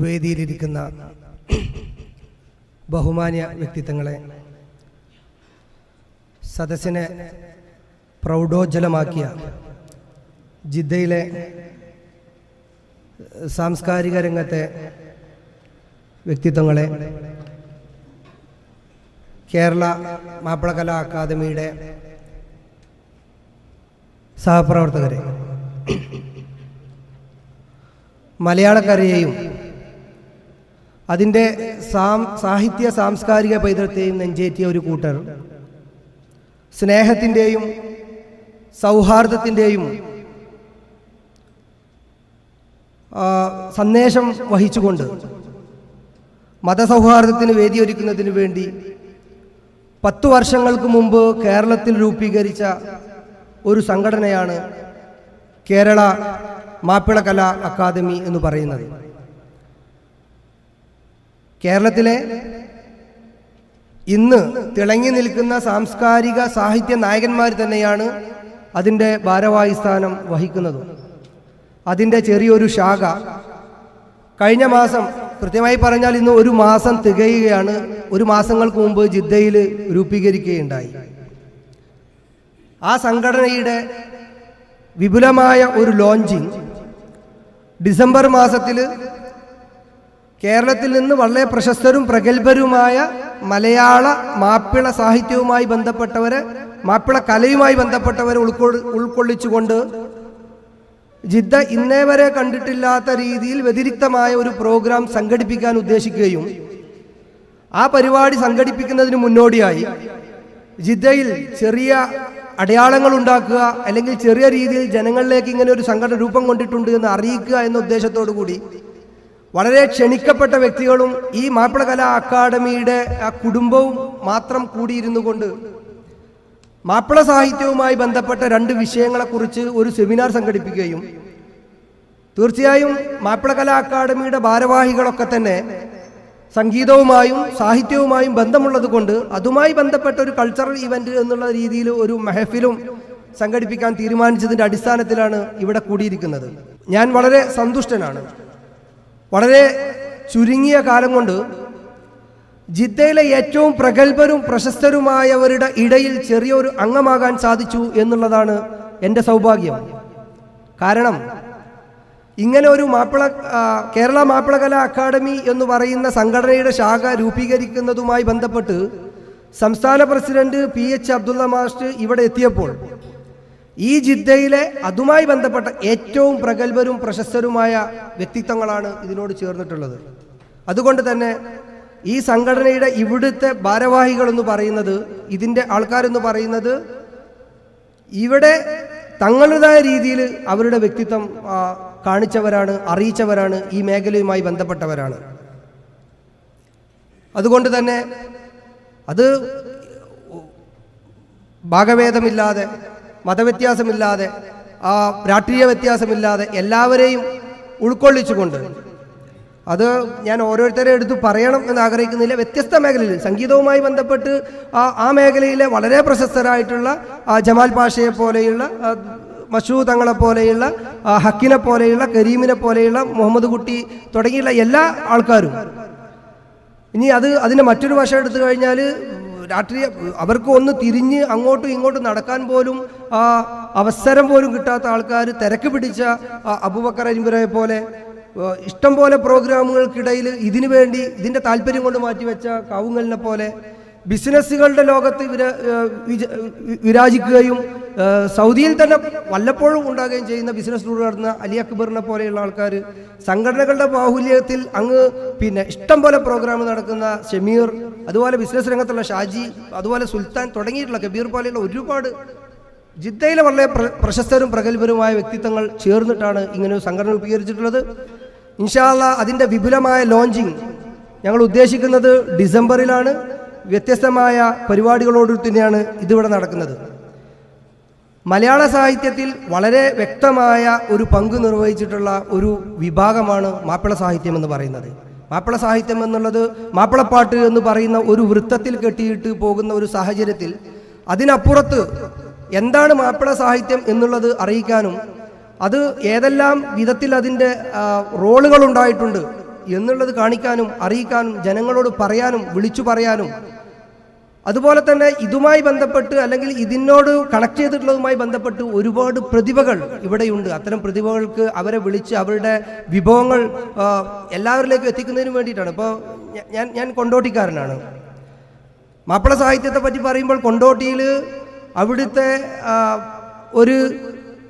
വേദിയിലിരിക്കുന്ന ബഹുമാന്യ വ്യക്തിത്വങ്ങളെ, സദസ്സിനെ പ്രൗഢോജ്വലമാക്കിയ ജിദ്ദയിലെ സാംസ്കാരിക രംഗത്തെ വ്യക്തിത്വങ്ങളെ, കേരള മാപ്പിളകലാ അക്കാദമിയുടെ സഹപ്രവർത്തകരെ, മലയാളക്കരയെയും അതിൻ്റെ സാഹിത്യ സാംസ്കാരിക പൈതൃകത്തെയും നെഞ്ചേറ്റിയ ഒരു കൂട്ടർ സ്നേഹത്തിൻ്റെയും സൗഹാർദ്ദത്തിൻ്റെയും സന്ദേശം വഹിച്ചുകൊണ്ട് മതസൗഹാർദ്ദത്തിന് വേദിയൊരുക്കുന്നതിന് വേണ്ടി 10 വർഷങ്ങൾക്ക് മുമ്പ് കേരളത്തിൽ രൂപീകരിച്ച ഒരു സംഘടനയാണ് കേരള മാപ്പിളകലാ അക്കാദമി എന്ന് പറയുന്നത്. കേരളത്തിലെ ഇന്ന് തിളങ്ങി നിൽക്കുന്ന സാംസ്കാരിക സാഹിത്യ നായകന്മാർ തന്നെയാണ് അതിൻ്റെ ഭാരവാഹി സ്ഥാനം വഹിക്കുന്നത്. അതിൻ്റെ ചെറിയൊരു ശാഖ കഴിഞ്ഞ മാസം, കൃത്യമായി പറഞ്ഞാൽ ഇന്ന് 1 മാസം തികയുകയാണ്, 1 മാസങ്ങൾക്ക് മുമ്പ് ജിദ്ദയിൽ രൂപീകരിക്കുകയുണ്ടായി. ആ സംഘടനയുടെ വിപുലമായ ഒരു ലോഞ്ചിങ് ഡിസംബർ മാസത്തിൽ കേരളത്തിൽ നിന്ന് വളരെ പ്രശസ്തരും പ്രഗത്ഭരുമായ മലയാള മാപ്പിള സാഹിത്യവുമായി ബന്ധപ്പെട്ടവരെ, മാപ്പിള കലയുമായി ബന്ധപ്പെട്ടവരെ ഉൾക്കൊള്ളിച്ചുകൊണ്ട് ജിദ്ദ ഇന്നേ വരെ കണ്ടിട്ടില്ലാത്ത രീതിയിൽ വ്യതിരിക്തമായ ഒരു പ്രോഗ്രാം സംഘടിപ്പിക്കാൻ ഉദ്ദേശിക്കുകയും ആ പരിപാടി സംഘടിപ്പിക്കുന്നതിന് മുന്നോടിയായി ജിദ്ദയിൽ ചെറിയ അടയാളങ്ങൾ ഉണ്ടാക്കുക, അല്ലെങ്കിൽ ചെറിയ രീതിയിൽ ജനങ്ങളിലേക്ക് ഇങ്ങനെ ഒരു സംഘടന രൂപം കൊണ്ടിട്ടുണ്ട് എന്ന് അറിയിക്കുക എന്ന ഉദ്ദേശത്തോടു കൂടി വളരെ ക്ഷണിക്കപ്പെട്ട വ്യക്തികളും ഈ മാപ്പിളകലാ അക്കാദമിയുടെ ആ കുടുംബവും മാത്രം കൂടിയിരുന്നു കൊണ്ട് മാപ്പിള സാഹിത്യവുമായി ബന്ധപ്പെട്ട 2 വിഷയങ്ങളെക്കുറിച്ച് ഒരു സെമിനാർ സംഘടിപ്പിക്കുകയും, തീർച്ചയായും മാപ്പിളകലാ അക്കാദമിയുടെ ഭാരവാഹികളൊക്കെ തന്നെ സംഗീതവുമായും സാഹിത്യവുമായും ബന്ധമുള്ളത് കൊണ്ട് അതുമായി ബന്ധപ്പെട്ട ഒരു കൾച്ചറൽ ഇവന്റ് എന്നുള്ള രീതിയിൽ ഒരു മെഹഫിലും സംഘടിപ്പിക്കാൻ തീരുമാനിച്ചതിൻ്റെ അടിസ്ഥാനത്തിലാണ് ഇവിടെ കൂടിയിരിക്കുന്നത്. ഞാൻ വളരെ സന്തുഷ്ടനാണ്. വളരെ ചുരുങ്ങിയ കാലം കൊണ്ട് ജിദ്ദയിലെ ഏറ്റവും പ്രഗത്ഭരും പ്രശസ്തരുമായവരുടെ ഇടയിൽ ചെറിയൊരു അംഗമാകാൻ സാധിച്ചു എന്നുള്ളതാണ് എൻ്റെ സൗഭാഗ്യം. കാരണം ഇങ്ങനെ ഒരു കേരള മാപ്പിളകലാ അക്കാദമി എന്ന് പറയുന്ന സംഘടനയുടെ ശാഖ രൂപീകരിക്കുന്നതുമായി ബന്ധപ്പെട്ട് സംസ്ഥാന പ്രസിഡന്റ് PH അബ്ദുള്ള മാസ്റ്റർ ഇവിടെ എത്തിയപ്പോൾ ഈ ജിദ്ദയിലെ അതുമായി ബന്ധപ്പെട്ട ഏറ്റവും പ്രഗത്ഭരും പ്രശസ്തരുമായ വ്യക്തിത്വങ്ങളാണ് ഇതിനോട് ചേർന്നിട്ടുള്ളത്. അതുകൊണ്ട് തന്നെ ഈ സംഘടനയുടെ ഇവിടുത്തെ ഭാരവാഹികൾ എന്ന് പറയുന്നത്, ഇതിൻ്റെ ആൾക്കാരെന്ന് പറയുന്നത് ഇവിടെ തങ്ങളുടേതായ രീതിയിൽ അവരുടെ വ്യക്തിത്വം കാണിച്ചവരാണ്, അറിയിച്ചവരാണ്, ഈ മേഖലയുമായി ബന്ധപ്പെട്ടവരാണ്. അതുകൊണ്ട് തന്നെ അത് ഭാഗഭേദമില്ലാതെ, മതവ്യത്യാസമില്ലാതെ, രാഷ്ട്രീയ വ്യത്യാസമില്ലാതെ എല്ലാവരെയും ഉൾക്കൊള്ളിച്ചുകൊണ്ട്, അത് ഞാൻ ഓരോരുത്തരെ എടുത്ത് പറയണം എന്ന് ആഗ്രഹിക്കുന്നില്ല, വ്യത്യസ്ത മേഖലയിൽ സംഗീതവുമായി ബന്ധപ്പെട്ട് ആ മേഖലയിലെ വളരെ പ്രശസ്തരായിട്ടുള്ള ജമാൽ പാഷയെ പോലെയുള്ള, മഷൂദ് തങ്ങളെ പോലെയുള്ള, ഹക്കിനെ പോലെയുള്ള, കരീമിനെ പോലെയുള്ള, മുഹമ്മദ് കുട്ടി തുടങ്ങിയുള്ള എല്ലാ ആൾക്കാരും. ഇനി അതിൻ്റെ മറ്റൊരു വശം എടുത്തു കഴിഞ്ഞാൽ രാഷ്ട്രീയ, അവർക്ക് ഒന്ന് തിരിഞ്ഞ് അങ്ങോട്ടും ഇങ്ങോട്ടും നടക്കാൻ പോലും അവസരം പോലും കിട്ടാത്ത ആൾക്കാർ, തിരക്ക് പിടിച്ച അബൂബക്കർ അജ്മീറെ പോലെ ഇഷ്ടം പോലെ പ്രോഗ്രാമുകൾക്കിടയിൽ ഇതിനു വേണ്ടി ഇതിൻ്റെ താല്പര്യം കൊണ്ട് മാറ്റിവെച്ച കാവുങ്ങലിനെ പോലെ ബിസിനസ്സുകളുടെ ലോകത്ത് വിരാജിക്കുകയും സൗദിയിൽ തന്നെ വല്ലപ്പോഴും ഉണ്ടാകുകയും ചെയ്യുന്ന ബിസിനസ് ടൂർ നടത്തുന്ന അലി അക്ബറിനെ പോലെയുള്ള ആൾക്കാർ, സംഘടനകളുടെ ബാഹുല്യത്തിൽ അങ്ങ് ഇഷ്ടം പോലെ പ്രോഗ്രാം നടക്കുന്ന ഷമീർ, അതുപോലെ ബിസിനസ് രംഗത്തുള്ള ഷാജി, അതുപോലെ സുൽത്താൻ തുടങ്ങിയിട്ടുള്ള കബീർ പോലെയുള്ള ഒരുപാട് ജിദ്ദയിലെ വളരെ പ്രശസ്തരും പ്രഗത്ഭരുമായ വ്യക്തിത്വങ്ങൾ ചേർന്നിട്ടാണ് ഇങ്ങനെ ഒരു സംഘടന രൂപീകരിച്ചിട്ടുള്ളത്. ഇൻഷാ അല്ലാഹ് അതിൻ്റെ വിപുലമായ ലോഞ്ചിങ് ഞങ്ങൾ ഉദ്ദേശിക്കുന്നത് ഡിസംബറിലാണ്. വ്യത്യസ്തമായ പരിപാടികളോട് തന്നെയാണ് ഇതിവിടെ നടക്കുന്നത്. മലയാള സാഹിത്യത്തിൽ വളരെ വ്യക്തമായ ഒരു പങ്ക് നിർവഹിച്ചിട്ടുള്ള ഒരു വിഭാഗമാണ് മാപ്പിള സാഹിത്യം എന്ന് പറയുന്നത്. മാപ്പിള സാഹിത്യം എന്നുള്ളത് മാപ്പിളപ്പാട്ട് എന്ന് പറയുന്ന ഒരു വൃത്തത്തിൽ കെട്ടിയിട്ട് പോകുന്ന ഒരു സാഹചര്യത്തിൽ അതിനപ്പുറത്ത് എന്താണ് മാപ്പിള സാഹിത്യം എന്നുള്ളത് അറിയിക്കാനും, അത് ഏതെല്ലാം വിധത്തിൽ അതിൻ്റെ റോളുകൾ ഉണ്ടായിട്ടുണ്ട്, എന്നുള്ളത് കാണിക്കാനും അറിയിക്കാനും ജനങ്ങളോട് പറയാനും വിളിച്ചു പറയാനും, അതുപോലെ തന്നെ ഇതുമായി ബന്ധപ്പെട്ട് അല്ലെങ്കിൽ ഇതിനോട് കണക്ട് ചെയ്തിട്ടുള്ളതുമായി ബന്ധപ്പെട്ട് ഒരുപാട് പ്രതിഭകൾ ഇവിടെയുണ്ട്. അത്തരം പ്രതിഭകൾക്ക് അവരെ വിളിച്ച് അവരുടെ വിഭവങ്ങൾ എല്ലാവരിലേക്കും എത്തിക്കുന്നതിന് വേണ്ടിയിട്ടാണ്. ഇപ്പോൾ ഞാൻ കൊണ്ടോട്ടിക്കാരനാണ്. മാപ്പിള സാഹിത്യത്തെ പറ്റി പറയുമ്പോൾ കൊണ്ടോട്ടിയിൽ അവിടുത്തെ ഒരു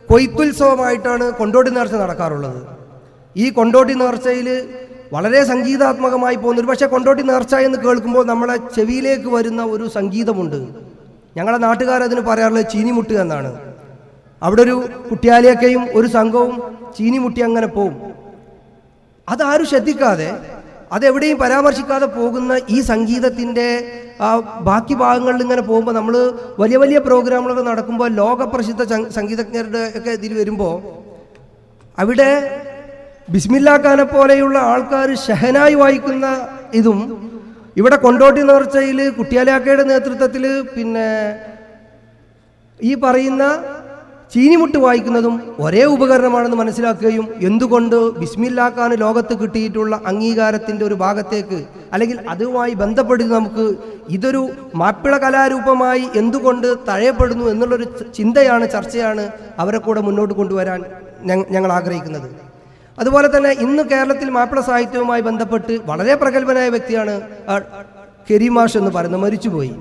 കൊയ്ത്തുത്സവമായിട്ടാണ് കൊണ്ടോട്ടി നേർച്ച നടക്കാറുള്ളത്. ഈ കൊണ്ടോട്ടി നേർച്ചയിൽ വളരെ സംഗീതാത്മകമായി പോകുന്ന, ഒരു പക്ഷേ കൊണ്ടോട്ടി നേർച്ച എന്ന് കേൾക്കുമ്പോൾ നമ്മളെ ചെവിയിലേക്ക് വരുന്ന ഒരു സംഗീതമുണ്ട്. ഞങ്ങളുടെ നാട്ടുകാരതിന് പറയാറുള്ളത് ചീനിമുട്ട് എന്നാണ്. അവിടെ ഒരു കുട്ടിയാലിയൊക്കെയും ഒരു സംഘവും ചീനിമുട്ടി അങ്ങനെ പോവും. അതാരും ശ്രദ്ധിക്കാതെ, അതെവിടെയും പരാമർശിക്കാതെ പോകുന്ന ഈ സംഗീതത്തിൻ്റെ ബാക്കി ഭാഗങ്ങളിൽ ഇങ്ങനെ പോകുമ്പോൾ നമ്മൾ വലിയ വലിയ പ്രോഗ്രാമുകളൊക്കെ നടക്കുമ്പോൾ ലോകപ്രസിദ്ധ സംഗീതജ്ഞരുടെ ഒക്കെ ഇതിൽ വരുമ്പോൾ അവിടെ ബിസ്മില്ലാ ഖാനെ പോലെയുള്ള ആൾക്കാർ ഷഹനായി വായിക്കുന്ന ഇതും ഇവിടെ കൊണ്ടോട്ടി നേർച്ചയിൽ കുട്ടിയാലാക്കയുടെ നേതൃത്വത്തിൽ പിന്നെ ഈ പറയുന്ന ചീനിമുട്ട് വായിക്കുന്നതും ഒരേ ഉപകരണമാണെന്ന് മനസ്സിലാക്കുകയും എന്തുകൊണ്ട് ബിസ്മില്ലാ ഖാൻ ലോകത്ത് കിട്ടിയിട്ടുള്ള അംഗീകാരത്തിൻ്റെ ഒരു ഭാഗത്തേക്ക് അല്ലെങ്കിൽ അതുമായി ബന്ധപ്പെടുത്തി നമുക്ക് ഇതൊരു മാപ്പിള കലാരൂപമായി എന്തുകൊണ്ട് തഴയപ്പെടുന്നു എന്നുള്ളൊരു ചിന്തയാണ്, ചർച്ചയാണ് അവരെ കൂടെ മുന്നോട്ട് കൊണ്ടുവരാൻ ഞങ്ങൾ ആഗ്രഹിക്കുന്നത്. അതുപോലെ തന്നെ ഇന്ന് കേരളത്തിൽ മാപ്പിള സാഹിത്യവുമായി ബന്ധപ്പെട്ട് വളരെ പ്രഗത്ഭനായ വ്യക്തിയാണ് കരീം മാഷ് എന്ന് പറയുന്നത്, മരിച്ചുപോയി.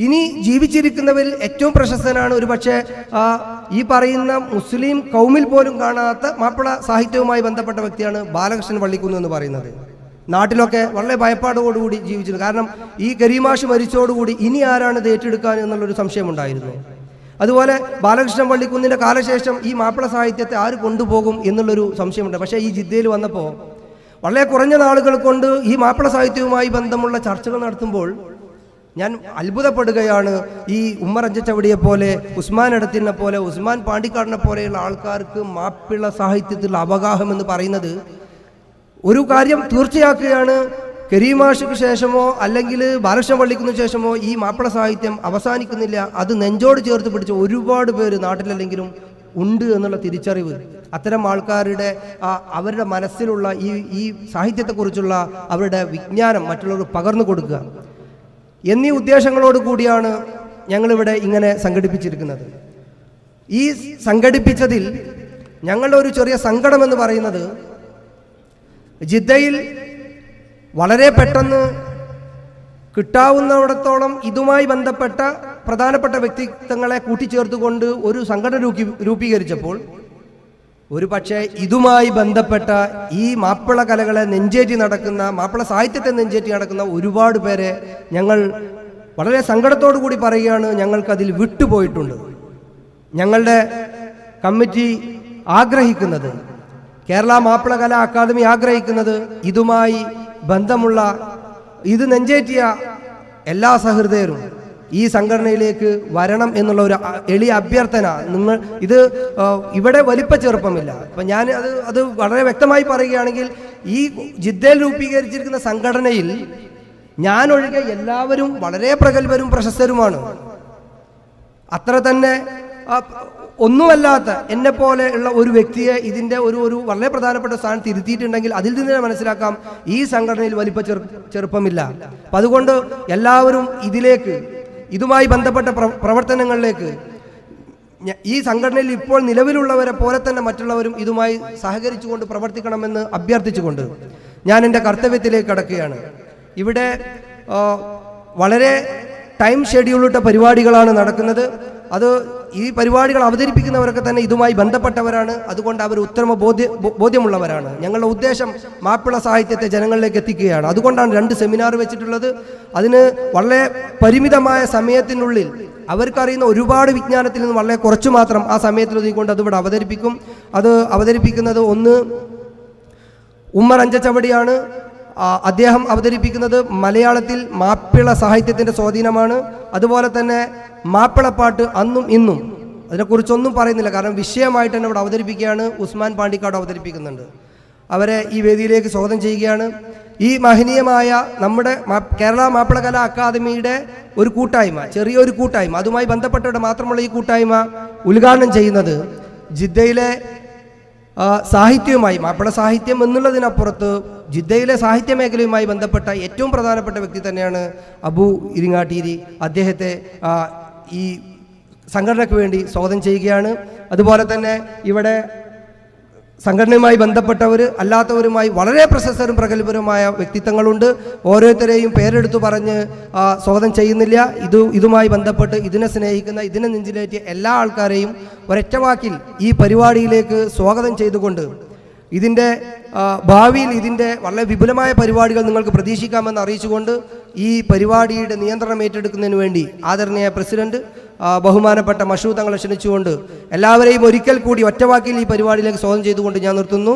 ഇനി ജീവിച്ചിരിക്കുന്നവരിൽ ഏറ്റവും പ്രശസ്തനാണ് ഒരുപക്ഷെ ഈ പറയുന്ന മുസ്ലിം കൗമിൽ പോലും കാണാത്ത മാപ്പിള സാഹിത്യവുമായി ബന്ധപ്പെട്ട വ്യക്തിയാണ് ബാലകൃഷ്ണൻ വള്ളിക്കുന്ന് എന്ന് പറയുന്നത്. നാട്ടിലൊക്കെ വളരെ ഭയപ്പാടോടുകൂടി ജീവിച്ചിരുന്നു. കാരണം ഈ കരീം മാഷ് മരിച്ചോടുകൂടി ഇനി ആരാണ് ഇത് ഏറ്റെടുക്കാൻ എന്നുള്ളൊരു സംശയമുണ്ടായിരുന്നു. അതുപോലെ ബാലകൃഷ്ണൻ വള്ളിക്കുന്നിൻ്റെ കാലശേഷം ഈ മാപ്പിള സാഹിത്യത്തെ ആര് കൊണ്ടുപോകും എന്നുള്ളൊരു സംശയമുണ്ട്. പക്ഷേ ഈ ജിദ്ദയിൽ വന്നപ്പോൾ വളരെ കുറഞ്ഞ നാളുകൾ കൊണ്ട് ഈ മാപ്പിള സാഹിത്യവുമായി ബന്ധമുള്ള ചർച്ചകൾ നടത്തുമ്പോൾ ഞാൻ അത്ഭുതപ്പെടുകയാണ്. ഈ ഉമ്മർ അഞ്ചച്ചവടിയെ പോലെ, ഉസ്മാൻ എടത്തിനെ പോലെ, ഉസ്മാൻ പാണ്ടിക്കാടിനെ പോലെയുള്ള ആൾക്കാർക്ക് മാപ്പിള സാഹിത്യത്തിലുള്ള അവഗാഹം എന്ന് പറയുന്നത് ഒരു കാര്യം തീർച്ചയാക്കുകയാണ്. കരീം മാഷിക്ക് ശേഷമോ അല്ലെങ്കിൽ ബാലകൃഷ്ണൻ വള്ളിക്കുന്നതിന് ശേഷമോ ഈ മാപ്പിള സാഹിത്യം അവസാനിക്കുന്നില്ല. അത് നെഞ്ചോട് ചേർത്ത് പിടിച്ച ഒരുപാട് പേര് നാട്ടിലല്ലെങ്കിലും ഉണ്ട് എന്നുള്ള തിരിച്ചറിവ് അത്തരം ആൾക്കാരുടെ അവരുടെ മനസ്സിലുള്ള ഈ സാഹിത്യത്തെക്കുറിച്ചുള്ള അവരുടെ വിജ്ഞാനം മറ്റുള്ളവർക്ക് പകർന്നു കൊടുക്കുക എന്നീ ഉദ്ദേശങ്ങളോട് കൂടിയാണ് ഞങ്ങളിവിടെ ഇങ്ങനെ സംഘടിപ്പിച്ചിരിക്കുന്നത്. ഈ സംഘടിപ്പിച്ചതിൽ ഞങ്ങളുടെ ഒരു ചെറിയ സങ്കടമെന്ന് പറയുന്നത് ജിദ്ദയിൽ വളരെ പെട്ടെന്ന് കിട്ടാവുന്നിടത്തോളം ഇതുമായി ബന്ധപ്പെട്ട പ്രധാനപ്പെട്ട വ്യക്തിത്വങ്ങളെ കൂട്ടിച്ചേർത്തുകൊണ്ട് ഒരു സംഘടന രൂപീകരിച്ചപ്പോൾ ഒരു പക്ഷേ ഇതുമായി ബന്ധപ്പെട്ട ഈ മാപ്പിള കലകളെ നെഞ്ചേറ്റി നടക്കുന്ന, മാപ്പിള സാഹിത്യത്തെ നെഞ്ചേറ്റി നടക്കുന്ന ഒരുപാട് പേരെ ഞങ്ങൾ വളരെ സങ്കടത്തോടു കൂടി പറയുകയാണ്, ഞങ്ങൾക്കതിൽ വിട്ടുപോയിട്ടുണ്ട്. ഞങ്ങളുടെ കമ്മിറ്റി ആഗ്രഹിക്കുന്നത്, കേരള മാപ്പിള കലാ അക്കാദമി ആഗ്രഹിക്കുന്നത് ഇതുമായി ബന്ധമുള്ള ഇത് നെഞ്ചേറ്റിയ എല്ലാ സഹൃദയരും ഈ സംഘടനയിലേക്ക് വരണം എന്നുള്ള ഒരു എളിയ അഭ്യർത്ഥന. നിങ്ങൾ ഇത് ഇവിടെ വലിപ്പ ചെറുപ്പമില്ല. അപ്പം ഞാൻ അത് വളരെ വ്യക്തമായി പറയുകയാണെങ്കിൽ ഈ ജിദ്ദയിൽ രൂപീകരിച്ചിരിക്കുന്ന സംഘടനയിൽ ഞാനൊഴികെ എല്ലാവരും വളരെ പ്രഗത്ഭരും പ്രശസ്തരുമാണ്. അത്ര തന്നെ ഒന്നുമല്ലാത്ത എന്നെപ്പോലെ ഉള്ള ഒരു വ്യക്തിയെ ഇതിൻ്റെ ഒരു വളരെ പ്രധാനപ്പെട്ട സ്ഥാനത്ത് ഇരുത്തിയിട്ടുണ്ടെങ്കിൽ അതിൽ നിന്ന് തന്നെ മനസ്സിലാക്കാം ഈ സംഘടനയിൽ വലിപ്പ ചെറുപ്പമില്ല. അപ്പം അതുകൊണ്ട് എല്ലാവരും ഇതിലേക്ക്, ഇതുമായി ബന്ധപ്പെട്ട പ്രവർത്തനങ്ങളിലേക്ക് ഈ സംഘടനയിൽ ഇപ്പോൾ നിലവിലുള്ളവരെ പോലെ തന്നെ മറ്റുള്ളവരും ഇതുമായി സഹകരിച്ചുകൊണ്ട് പ്രവർത്തിക്കണമെന്ന് അഭ്യർത്ഥിച്ചുകൊണ്ട് ഞാൻ എൻ്റെ കർത്തവ്യത്തിലേക്ക് കടക്കുകയാണ്. ഇവിടെ വളരെ ടൈം ഷെഡ്യൂളിട്ട പരിപാടികളാണ് നടക്കുന്നത്. അത് ഈ പരിപാടികൾ അവതരിപ്പിക്കുന്നവരൊക്കെ തന്നെ ഇതുമായി ബന്ധപ്പെട്ടവരാണ്. അതുകൊണ്ട് അവർ ഉത്തമ ബോധ്യമുള്ളവരാണ്. ഞങ്ങളുടെ ഉദ്ദേശം മാപ്പിള സാഹിത്യത്തെ ജനങ്ങളിലേക്ക് എത്തിക്കുകയാണ്. അതുകൊണ്ടാണ് 2 സെമിനാർ വെച്ചിട്ടുള്ളത്. അതിന് വളരെ പരിമിതമായ സമയത്തിനുള്ളിൽ അവർക്കറിയുന്ന ഒരുപാട് വിജ്ഞാനത്തിൽ നിന്ന് വളരെ കുറച്ച് മാത്രം ആ സമയത്തിൽ ഒതുക്കിക്കൊണ്ട് അതിവിടെ അവതരിപ്പിക്കും. അത് അവതരിപ്പിക്കുന്നത് ഒന്ന് ഉമ്മർ അഞ്ചച്ചവടിയാണ്. അദ്ദേഹം അവതരിപ്പിക്കുന്നത് മലയാളത്തിൽ മാപ്പിള സാഹിത്യത്തിൻ്റെ സ്വാധീനമാണ്. അതുപോലെ തന്നെ മാപ്പിളപ്പാട്ട് അന്നും ഇന്നും, അതിനെക്കുറിച്ചൊന്നും പറയുന്നില്ല, കാരണം വിഷയമായിട്ട് തന്നെ ഇവിടെ അവതരിപ്പിക്കുകയാണ്. ഉസ്മാൻ പാണ്ടിക്കാട് അവതരിപ്പിക്കുന്നുണ്ട്. അവരെ ഈ വേദിയിലേക്ക് സ്വാഗതം ചെയ്യുകയാണ്. ഈ മഹനീയമായ നമ്മുടെ കേരള മാപ്പിള കലാ അക്കാദമിയുടെ ഒരു കൂട്ടായ്മ, ചെറിയൊരു കൂട്ടായ്മ, അതുമായി ബന്ധപ്പെട്ടവരുടെ മാത്രമുള്ള ഈ കൂട്ടായ്മ ഉദ്ഘാടനം ചെയ്യുന്നത് ജിദ്ദയിലെ സാഹിത്യവുമായി, മാപ്പിള സാഹിത്യം എന്നുള്ളതിനപ്പുറത്ത് ജിദ്ദയിലെ സാഹിത്യ മേഖലയുമായി ബന്ധപ്പെട്ട ഏറ്റവും പ്രധാനപ്പെട്ട വ്യക്തി തന്നെയാണ് അബു ഇരിങ്ങാട്ടീരി. അദ്ദേഹത്തെ ഈ സംഘടനയ്ക്ക് വേണ്ടി സ്വാഗതം ചെയ്യുകയാണ്. അതുപോലെ തന്നെ ഇവിടെ സംഘടനയുമായി ബന്ധപ്പെട്ടവർ അല്ലാത്തവരുമായി വളരെ പ്രശസ്തരും പ്രഗത്ഭരുമായ വ്യക്തിത്വങ്ങളുണ്ട്. ഓരോരുത്തരെയും പേരെടുത്തു പറഞ്ഞ് സ്വാഗതം ചെയ്യുന്നില്ല. ഇതുമായി ബന്ധപ്പെട്ട് ഇതിനെ സ്നേഹിക്കുന്ന, ഇതിനെ നെഞ്ചിലേറ്റിയ എല്ലാ ആൾക്കാരെയും ഒരൊറ്റ വാക്കിൽ ഈ പരിപാടിയിലേക്ക് സ്വാഗതം ചെയ്തുകൊണ്ട് ഇതിൻ്റെ ഭാവിയിൽ ഇതിൻ്റെ വളരെ വിപുലമായ പരിപാടികൾ നിങ്ങൾക്ക് പ്രതീക്ഷിക്കാമെന്ന് അറിയിച്ചുകൊണ്ട് ഈ പരിപാടിയുടെ നിയന്ത്രണം ഏറ്റെടുക്കുന്നതിന് വേണ്ടി ആദരണീയ പ്രസിഡന്റ് ബഹുമാനപ്പെട്ട മഷൂദ് തങ്ങളെ ക്ഷണിച്ചുകൊണ്ട് എല്ലാവരെയും ഒരിക്കൽ കൂടി ഒറ്റവാക്കിൽ ഈ പരിപാടിയിലേക്ക് സ്വാഗതം ചെയ്തുകൊണ്ട് ഞാൻ നിർത്തുന്നു.